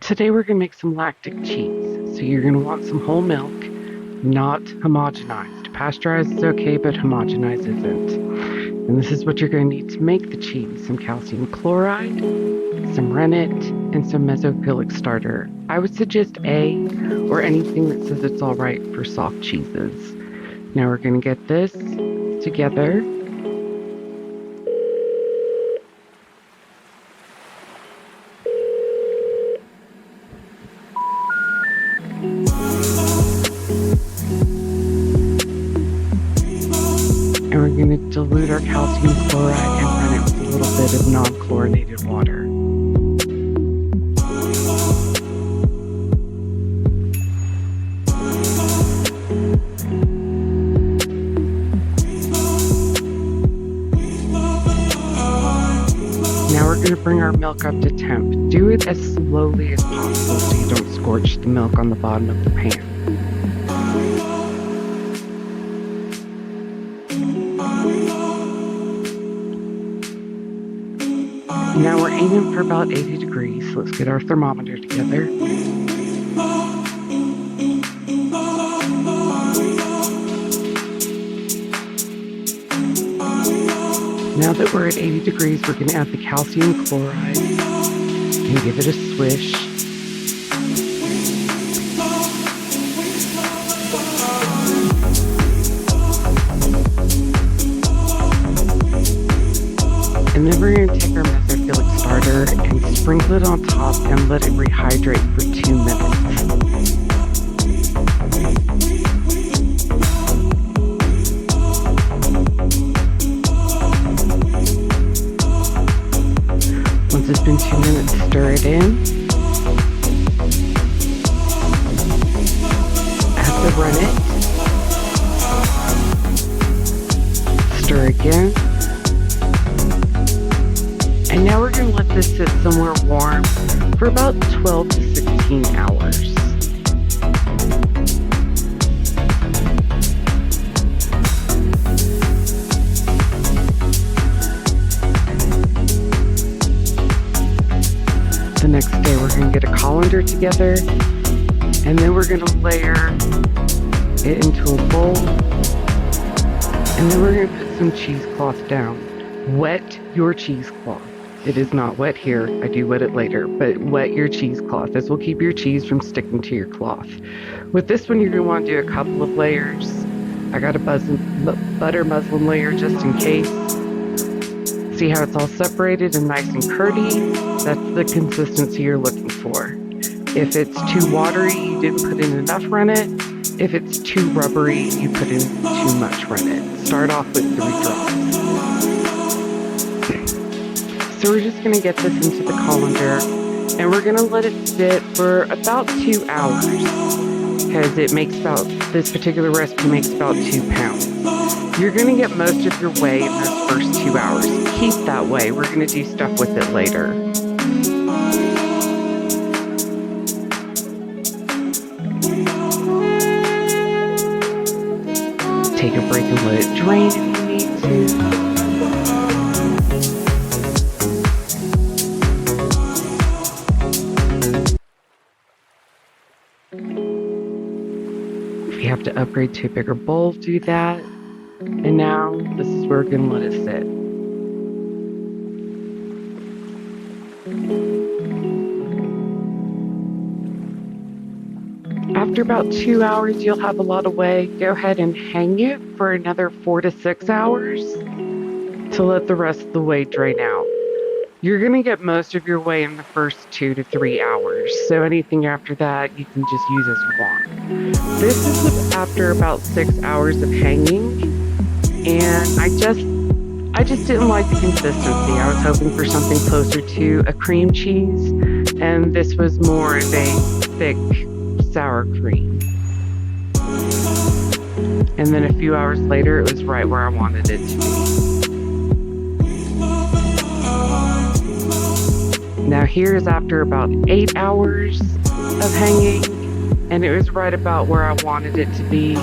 Today we're going to make some lactic cheese. So you're going to want some whole milk, not homogenized. Pasteurized is okay, but homogenized isn't. And this is what you're going to need to make the cheese. Some calcium chloride, some rennet, and some Mesophillic Starter. I would suggest A, or anything that says it's all right for soft cheeses. Now we're going to get this together. And we're going to dilute our calcium chloride and run it with a little bit of non-chlorinated water. Now we're going to bring our milk up to temp. Do it as slowly as possible so you don't scorch the milk on the bottom of the pan. Now we're aiming for about 80 degrees. Let's get our thermometer together. Now that we're at 80 degrees, we're going to add the calcium chloride and give it a swish. And then we're going to take our Mesophillic Starter and sprinkle it on top and let it rehydrate for 2 minutes. Once it's been 2 minutes, stir it in. Add the rennet. Stir again. And now we're going to let this sit somewhere warm for about 12 to 16 hours. The next day we're going to get a colander together, and then we're going to layer it into a bowl, and then we're going to put some cheesecloth down. Wet your cheesecloth. It is not wet here. I do wet it later, but wet your cheesecloth. This will keep your cheese from sticking to your cloth. With this one, you're going to want to do a couple of layers. I got a butter muslin layer just in case. See how it's all separated and nice and curdy? That's the consistency you're looking for. If it's too watery, you didn't put in enough rennet. If it's too rubbery, you put in too much rennet. Start off with 3 drops. So we're just going to get this into the colander, and we're going to let it sit for about 2 hours, because this particular recipe makes about 2 pounds. You're going to get most of your whey in those first 2 hours. Keep that way. We're going to do stuff with it later. Take a break and let it drain if you need to. If you have to upgrade to a bigger bowl, do that. And now, this is where we're going to let it sit. After about 2 hours, you'll have a lot of whey. Go ahead and hang it for another 4 to 6 hours to let the rest of the whey drain out. You're going to get most of your whey in the first 2 to 3 hours, so anything after that you can just use as you want. This is after about 6 hours of hanging, and I just didn't like the consistency. I was hoping for something closer to a cream cheese, and this was more of a thick sour cream. And then a few hours later, it was right where I wanted it to be. Now here is after about 8 hours of hanging, and it was right about where I wanted it to be,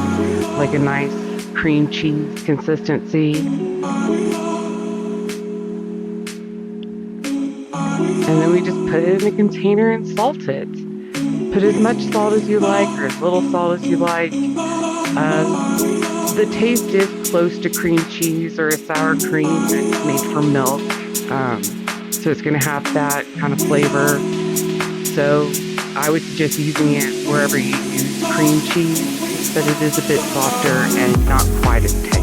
like a nice cream cheese consistency. And then we just put it in a container and salt it. Put as much salt as you like or as little salt as you like. The taste is close to cream cheese or a sour cream. It's made from milk. So it's going to have that kind of flavor. So I would suggest using it wherever you use cream cheese, but it is a bit softer and not quite as tender.